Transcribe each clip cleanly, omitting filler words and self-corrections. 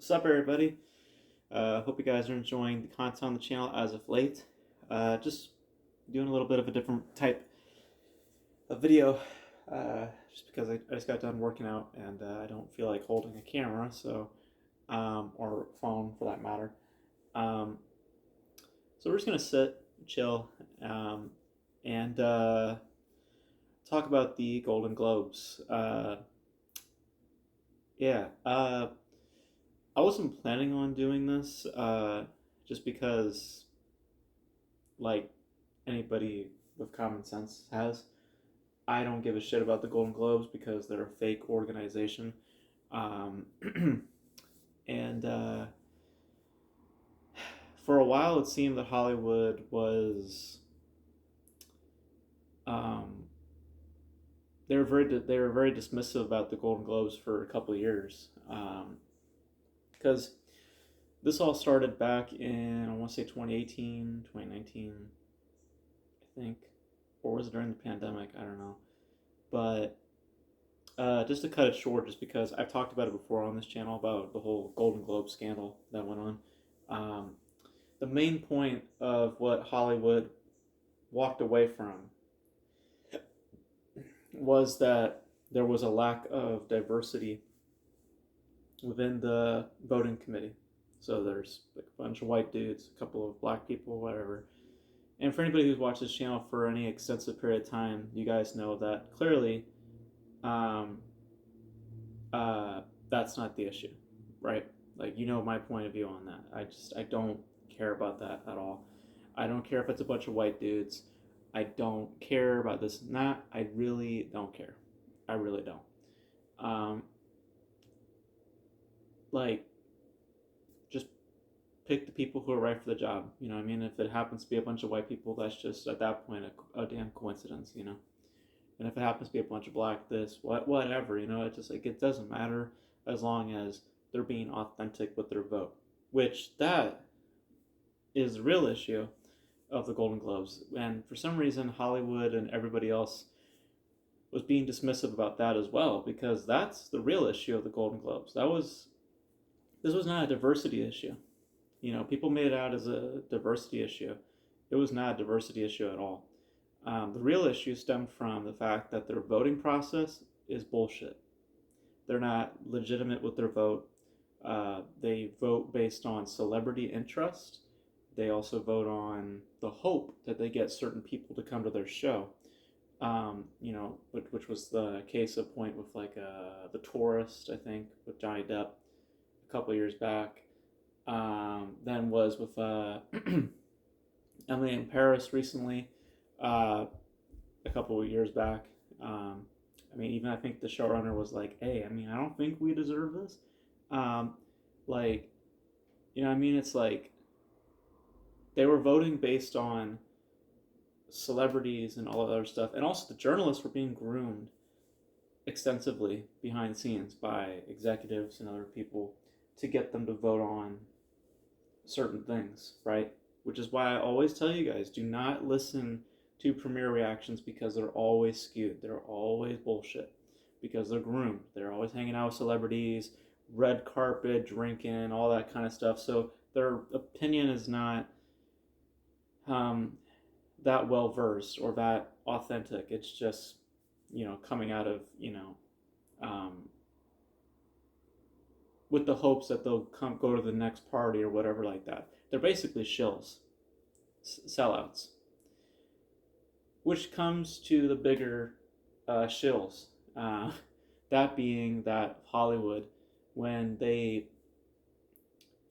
What's up, everybody? Hope you guys are enjoying the content on the channel as of late. Just doing a little bit of a different type of video, just because I just got done working out and I don't feel like holding a camera, or phone for that matter. Um, so we're just gonna sit, chill, and talk about the Golden Globes. Yeah. I wasn't planning on doing this, just because, like anybody with common sense has, I don't give a shit about the Golden Globes because they're a fake organization. Um, and For a while, it seemed that Hollywood was, um, they were very dismissive about the Golden Globes for a couple of years, because this all started back in, I want to say, 2018, 2019, I think, or was it during the pandemic? I don't know. But just to cut it short, just because I've talked about it before on this channel about the whole Golden Globe scandal that went on. Um, the main point of what Hollywood walked away from was that there was a lack of diversity within the voting committee. So there's like a bunch of white dudes, a couple of black people, whatever. And for anybody who's watched this channel for any extensive period of time, you guys know that clearly, um, uh, that's not the issue, right? Like, you know my point of view on that. I don't care about that at all. I don't care if it's a bunch of white dudes. I don't care about this and that. I really don't care. I really don't. Um, like, just pick the people who are right for the job. You know what I mean? If it happens to be a bunch of white people, that's just at that point a damn coincidence, you know? And if it happens to be a bunch of black this, whatever, you know, it just like, it doesn't matter as long as they're being authentic with their vote, which that is the real issue of the Golden Globes. And for some reason, Hollywood and everybody else was being dismissive about that as well, because that's the real issue of the Golden Globes. This was not a diversity issue. You know, people made it out as a diversity issue. It was not a diversity issue at all. The real issue stemmed from the fact that their voting process is bullshit. They're not legitimate with their vote. They vote based on celebrity interest. They also vote on the hope that they get certain people to come to their show. You know, which was the case of point with like the Tourist, I think, with Johnny Depp a couple of years back. Then was with Emily in Paris recently, a couple of years back. I mean, even I think the showrunner was like, "Hey, I mean, I don't think we deserve this." Um, like, you know, what I mean, it's like they were voting based on celebrities and all that other stuff, and also the journalists were being groomed extensively behind the scenes by executives and other people to get them to vote on certain things, right? Which is why I always tell you guys, do not listen to premiere reactions because they're always skewed. They're always bullshit because they're groomed. They're always hanging out with celebrities, red carpet, drinking, all that kind of stuff. So their opinion is not that well versed or that authentic. It's just, you know, coming out of, you know, with the hopes that they'll go to the next party or whatever like that. They're basically shills, sellouts. Which comes to the bigger shills. That being that Hollywood, when they,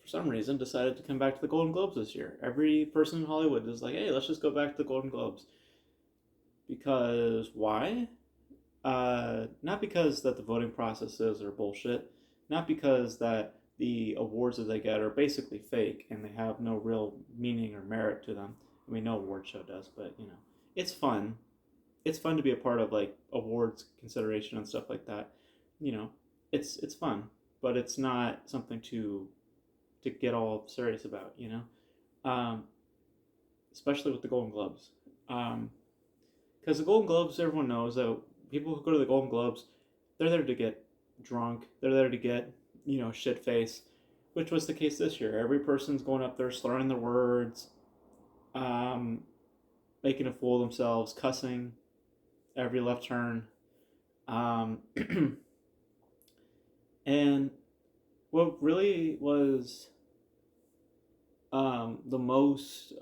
for some reason, decided to come back to the Golden Globes this year. Every person in Hollywood is like, hey, let's just go back to the Golden Globes. Because why? Not because that the voting processes are bullshit, not because that the awards that they get are basically fake and they have no real meaning or merit to them. I mean, no award show does, but you know, it's fun. It's fun to be a part of like awards consideration and stuff like that. You know, it's fun, but it's not something to get all serious about. You know, especially with the Golden Globes. Because the Golden Globes, everyone knows that people who go to the Golden Globes, they're there to get drunk. They're there to get, you know, shit face. which was the case this year. Every person's going up there slurring their words, um, making a fool of themselves, cussing every left turn. Um, and what really was the most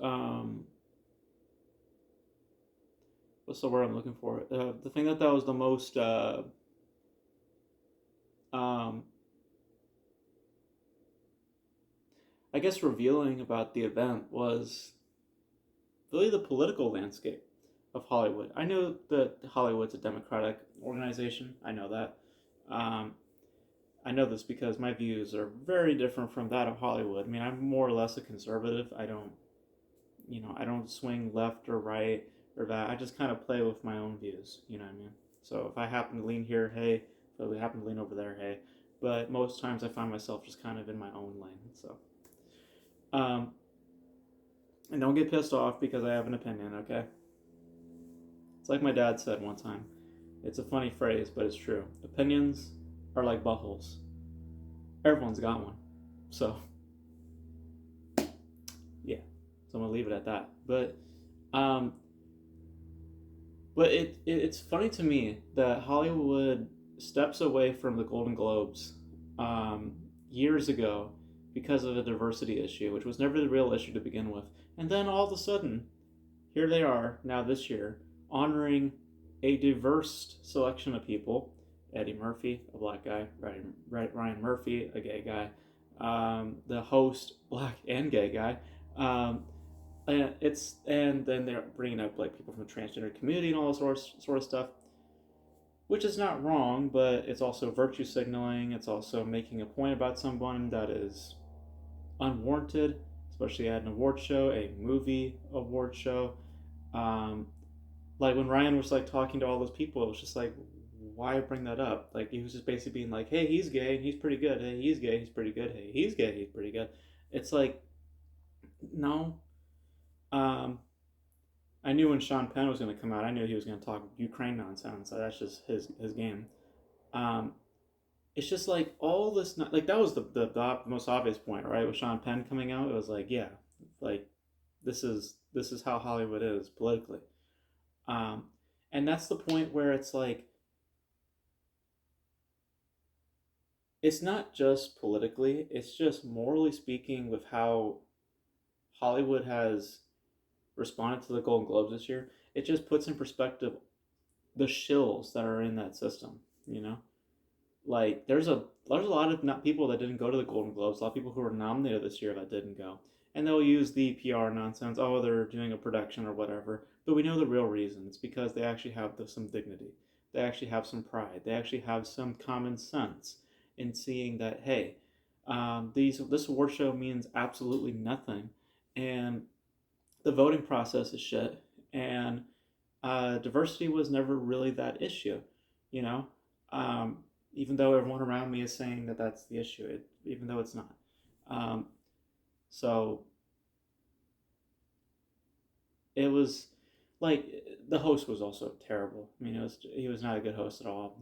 what's the word I'm looking for? The thing that was the most um, I guess revealing about the event was really the political landscape of Hollywood. I know that Hollywood's a democratic organization. I know that. Um, I know this because my views are very different from that of Hollywood. I mean, I'm more or less a conservative. I don't swing left or right or that. I just kind of play with my own views. You know what I mean? So if I happen to lean here, hey. If I happen to lean over there, hey. But most times I find myself just kind of in my own lane. So, um, and don't get pissed off because I have an opinion. Okay? It's like my dad said one time. It's a funny phrase, but it's true. Opinions are like buttholes. Everyone's got one. So, yeah. So I'm gonna leave it at that. Um, it's funny to me that Hollywood steps away from the Golden Globes um, years ago because of a diversity issue, which was never the real issue to begin with. And then all of a sudden, here they are now this year honoring a diverse selection of people. Eddie Murphy, a black guy, Ryan Murphy, a gay guy, the host, black and gay guy. Um, and then they're bringing up like people from the transgender community and all this sort of stuff, which is not wrong, but it's also virtue signaling. It's also making a point about someone that is unwarranted, especially at an award show, a movie award show. Um, like when Ryan was like talking to all those people, it was just like, why bring that up? Like he was just basically being like, hey, he's gay and he's pretty good. Hey, he's gay, he's pretty good. Hey, he's gay, he's pretty good. It's like, no. Um, I knew when Sean Penn was going to come out, I knew he was going to talk Ukraine nonsense. So that's just his game. Um, it's just like all this, like that was the most obvious point, right? With Sean Penn coming out, it was like, yeah, like this is how Hollywood is politically. Um, and that's the point where it's like it's not just politically, it's just morally speaking with how Hollywood has responded to the Golden Globes this year. It just puts in perspective the shills that are in that system, you know? Like there's a lot of not people that didn't go to the Golden Globes, a lot of people who were nominated this year that didn't go. And they'll use the PR nonsense, oh, they're doing a production or whatever. But we know the real reason. It's because they actually have some dignity. They actually have some pride. They actually have some common sense in seeing that, hey, this award show means absolutely nothing. And the voting process is shit. And diversity was never really that issue, you know. Um, Even though everyone around me is saying that that's the issue, even though it's not. Um, so it was like the host was also terrible. I mean, he was not a good host at all.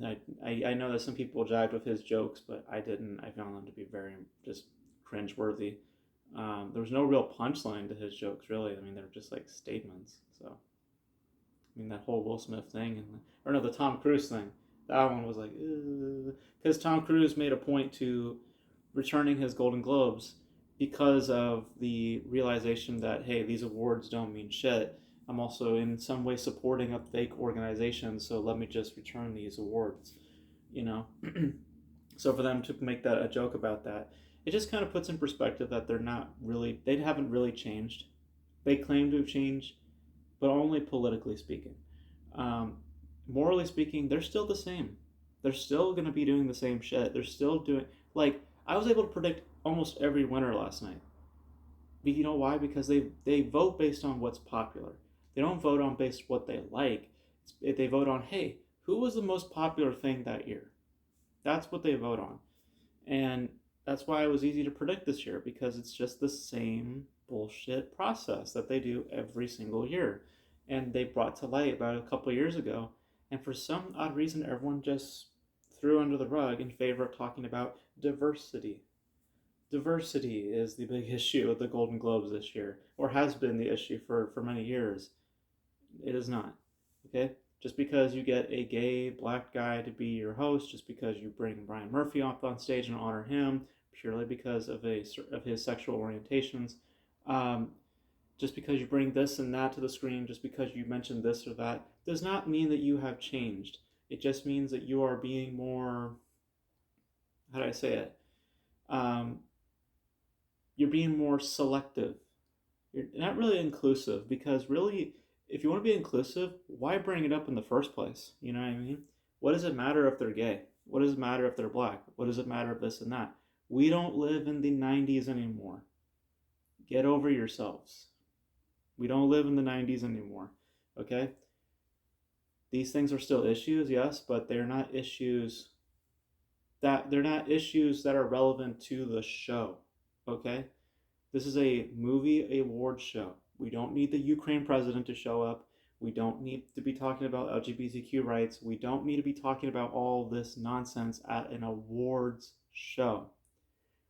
I know that some people jived with his jokes, but I didn't. I found them to be very just cringeworthy. There was no real punchline to his jokes, really. I mean, they were just like statements. So I mean, that whole Will Smith thing, or no, the Tom Cruise thing. That one was like, because Tom Cruise made a point to returning his Golden Globes because of the realization that hey, these awards don't mean shit. I'm also in some way supporting a fake organization, so let me just return these awards, you know. So for them to make that a joke about that, it just kind of puts in perspective that they haven't really changed. They claim to have changed, but only politically speaking. Um, Morally speaking, they're still the same. They're still going to be doing the same shit. They're still doing, like, I was able to predict almost every winner last night. But you know why? Because they vote based on what's popular. They don't vote on based what they like. They vote on, hey, who was the most popular thing that year? That's what they vote on. And that's why it was easy to predict this year because it's just the same bullshit process that they do every single year. And they brought to light about a couple of years ago. And for some odd reason, everyone just threw under the rug in favor of talking about diversity. Diversity is the big issue with the Golden Globes this year, or has been the issue for many years. It is not. Okay? Just because you get a gay black guy to be your host, just because you bring Brian Murphy up on stage and honor him purely because of his sexual orientations, um, just because you bring this and that to the screen, just because you mention this or that, does not mean that you have changed. It just means that you are being more, how do I say it? Um, you're being more selective. You're not really inclusive because really, if you want to be inclusive, why bring it up in the first place? You know what I mean? What does it matter if they're gay? What does it matter if they're black? What does it matter if this and that? We don't live in the 90s anymore. Get over yourselves. We don't live in the 90s anymore. Okay? These things are still issues, yes, but they're not issues that are relevant to the show. Okay? This is a movie award show. We don't need the Ukraine president to show up. We don't need to be talking about LGBTQ rights. We don't need to be talking about all this nonsense at an awards show.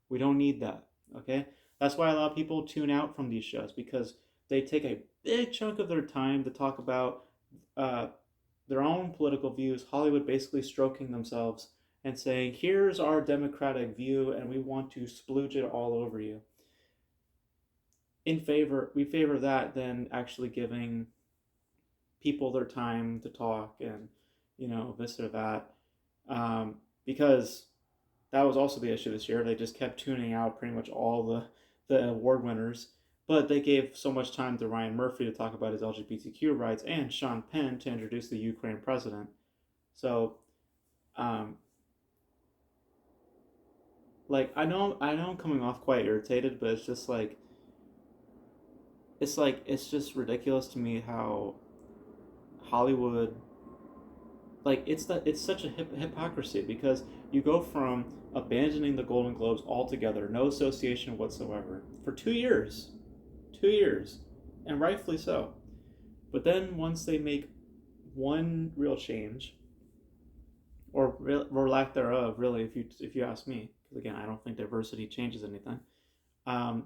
We don't need that. Okay? That's why a lot of people tune out from these shows because they take a big chunk of their time to talk about uh, their own political views, Hollywood basically stroking themselves and saying, here's our democratic view, and we want to splooge it all over you. We favor that than actually giving people their time to talk and, this or that. Because that was also the issue this year. They just kept tuning out pretty much all the award winners. But they gave so much time to Ryan Murphy to talk about his LGBTQ rights and Sean Penn to introduce the Ukraine president. So, um, I know I'm coming off quite irritated, but it's just ridiculous to me how Hollywood, it's such a hypocrisy because you go from abandoning the Golden Globes altogether, no association whatsoever, for 2 years, 2 years, and rightfully so. But then once they make one real change, or lack thereof, really, if you ask me, because again, I don't think diversity changes anything. Um,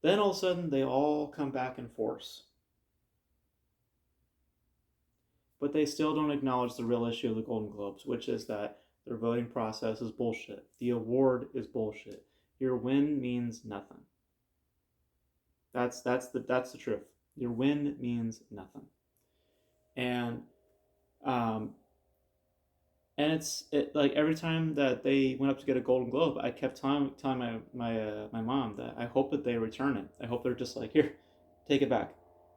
then all of a sudden they all come back in force, but they still don't acknowledge the real issue of the Golden Globes, which is that their voting process is bullshit. The award is bullshit. Your win means nothing. That's the truth. Your win means nothing. And um, like every time that they went up to get a Golden Globe, I kept telling my mom that I hope that they return it. I hope they're just like, here, take it back,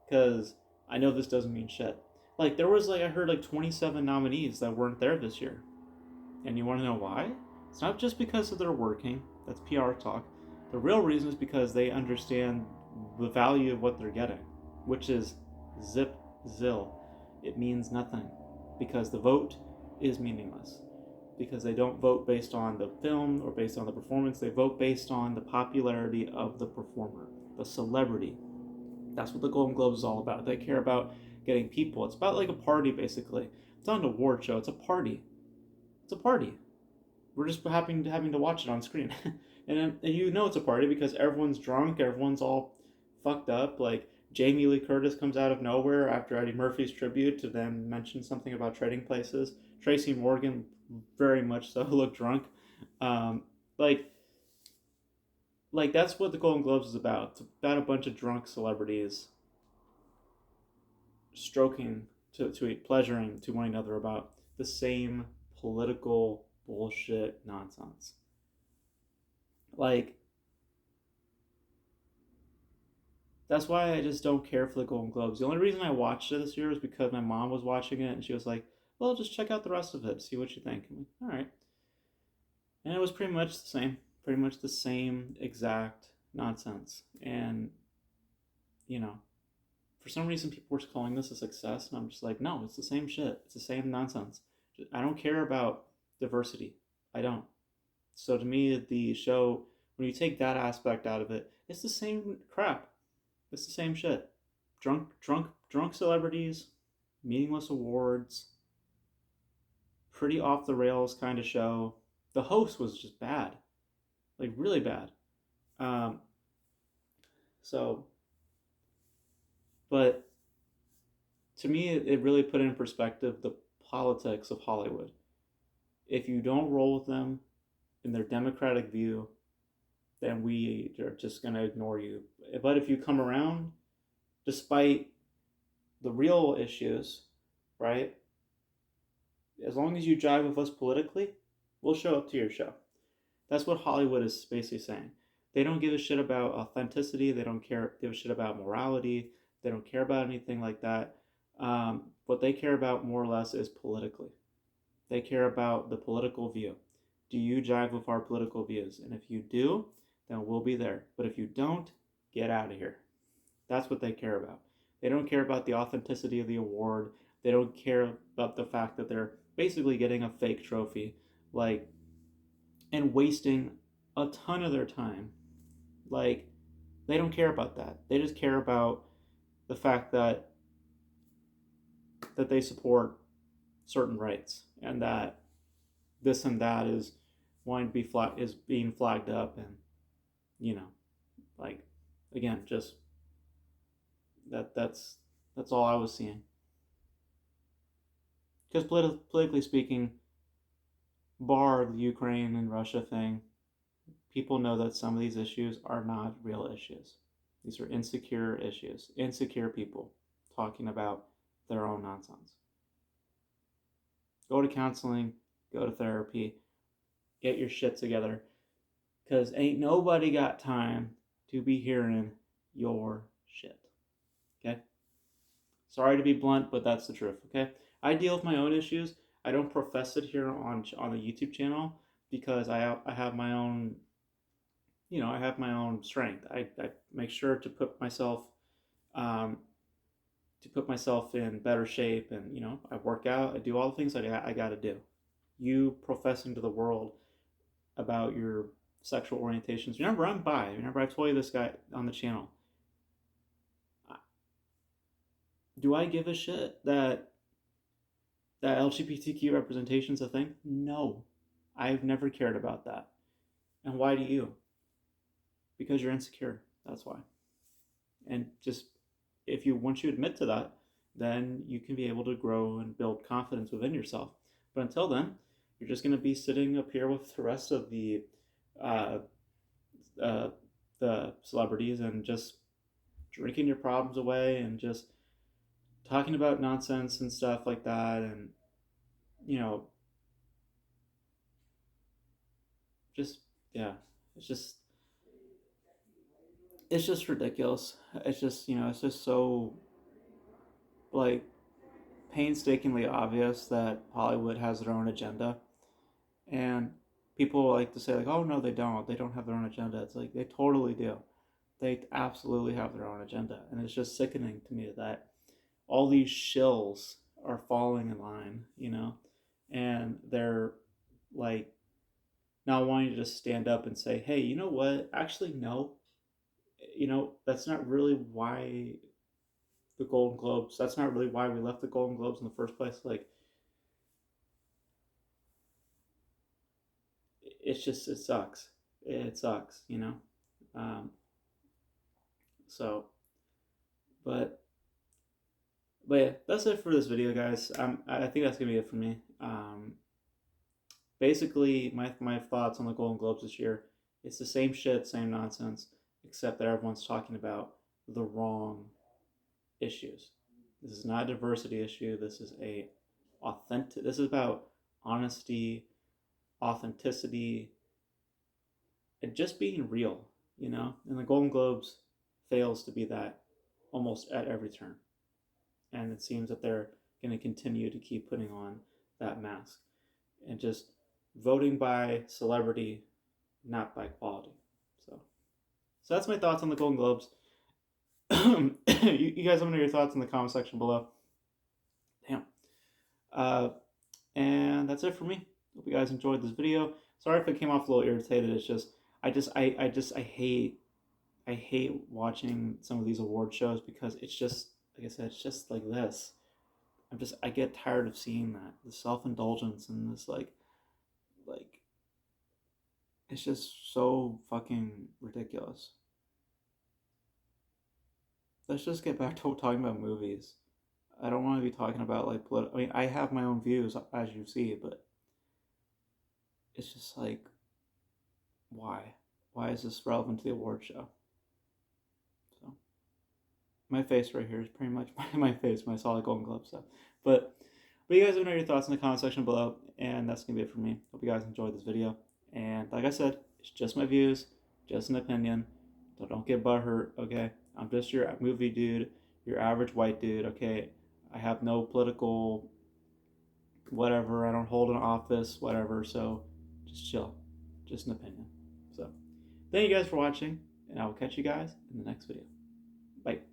because I know this doesn't mean shit. Like there was I heard 27 nominees that weren't there this year, and you want to know why? It's not just because of their working. That's PR talk. The real reason is because they understand the value of what they're getting, which is zip zill. It means nothing because the vote is meaningless. Because they don't vote based on the film or based on the performance, they vote based on the popularity of the performer, the celebrity. That's what the Golden Globes is all about. They care about getting people. It's about like a party, basically. It's not an award show, it's a party. It's a party. We're just having to watch it on screen. and you know it's a party because everyone's drunk, everyone's all fucked up. Like Jamie Lee Curtis comes out of nowhere after Eddie Murphy's tribute to then mention something about trading places. Tracy Morgan very much so looked drunk. Um, like that's what the Golden Globes is about. It's about a bunch of drunk celebrities stroking to pleasuring to one another about the same political bullshit nonsense. Like that's why I just don't care for the Golden Globes. The only reason I watched it this year was because my mom was watching it and she was like, "Well, just check out the rest of it, see what you think." I'm like, "All right," and it was pretty much the same exact nonsense. And you know, for some reason, people were calling this a success, and I'm just like, no, it's the same shit. It's the same nonsense. I don't care about diversity. I don't. So to me, the show, when you take that aspect out of it, it's the same crap. It's the same shit. Drunk celebrities, meaningless awards, pretty off the rails kind of show. the host was just bad, like really bad. Um, so, but to me, it really put in perspective the politics of Hollywood. If you don't roll with them in their democratic view, then we are just going to ignore you. But if you come around, despite the real issues, right? As long as you jive with us politically, we'll show up to your show. That's what Hollywood is basically saying. They don't give a shit about authenticity. They don't give a shit about morality. They don't care about anything like that. What they care about more or less is politically. They care about the political view. Do you jive with our political views? And if you do, then we'll be there. But if you don't, get out of here. That's what they care about. They don't care about the authenticity of the award. They don't care about the fact that they're basically getting a fake trophy, like, and wasting a ton of their time. Like, they don't care about that. They just care about the fact that they support certain rights and that this and that is wanting to be is being flagged up, and you know, like, again, just that's all I was seeing. Because politically speaking, bar the Ukraine and Russia thing, people know that some of these issues are not real issues. These are insecure issues, insecure people talking about their own nonsense. Go to counseling, go to therapy, get your shit together, because ain't nobody got time to be hearing your shit. Okay? Sorry to be blunt, but that's the truth. Okay? I deal with my own issues. I don't profess it here on the YouTube channel because I have my own, I have my own strength. I make sure to put myself um, in better shape, and I work out. I do all the things I got to do. You professing to the world about your sexual orientations. Remember, I'm bi. Remember, I told you this guy on the channel. Do I give a shit that LGBTQ representation is a thing? No, I've never cared about that. And why do you? Because you're insecure. That's why. And just once you admit to that, then you can be able to grow and build confidence within yourself. But until then, you're just going to be sitting up here with the rest of the celebrities and just drinking your problems away and just talking about nonsense and stuff like that, and just yeah, it's just ridiculous. It's just so, like, painstakingly obvious that Hollywood has their own agenda, and people like to say, like, oh no, they don't have their own agenda. It's like they totally do. They absolutely have their own agenda, and it's just sickening to me that all these shills are falling in line, and they're like not wanting to just stand up and say, hey, you know what? Actually, no. That's not really why the Golden Globes. That's not really why we left the Golden Globes in the first place. Like, it sucks. It sucks, Um, so, but yeah, that's it for this video, guys. I think that's gonna be it for me. Basically, my thoughts on the Golden Globes this year. It's the same shit, same nonsense, except that everyone's talking about the wrong issues. This is not a diversity issue. This is This is about honesty, authenticity, and just being real. And the Golden Globes fails to be that almost at every turn, and it seems that they're going to continue to keep putting on that mask and just voting by celebrity, not by quality. So that's my thoughts on the Golden Globes. You guys let me know your thoughts in the comment section below. Damn. And that's it for me. Hope you guys enjoyed this video. Sorry if it came off a little irritated. It's just I hate watching some of these award shows because it's just, like I said, it's just like this. I get tired of seeing that, the self-indulgence and this like It's just so fucking ridiculous. Let's just get back to talking about movies. I don't want to be talking about like I mean, I have my own views as you see, but it's just like, why? Why is this relevant to the award show? So my face right here is pretty much my face when I saw the Golden Globe stuff. But you guys let me know your thoughts in the comment section below, and that's gonna be it for me. Hope you guys enjoyed this video. And like I said, it's just my views, just an opinion. So don't get butthurt, okay? I'm just your movie dude, your average white dude, okay? I have no political whatever. I don't hold an office, whatever. So just chill. Just an opinion. So thank you guys for watching, and I will catch you guys in the next video. Bye.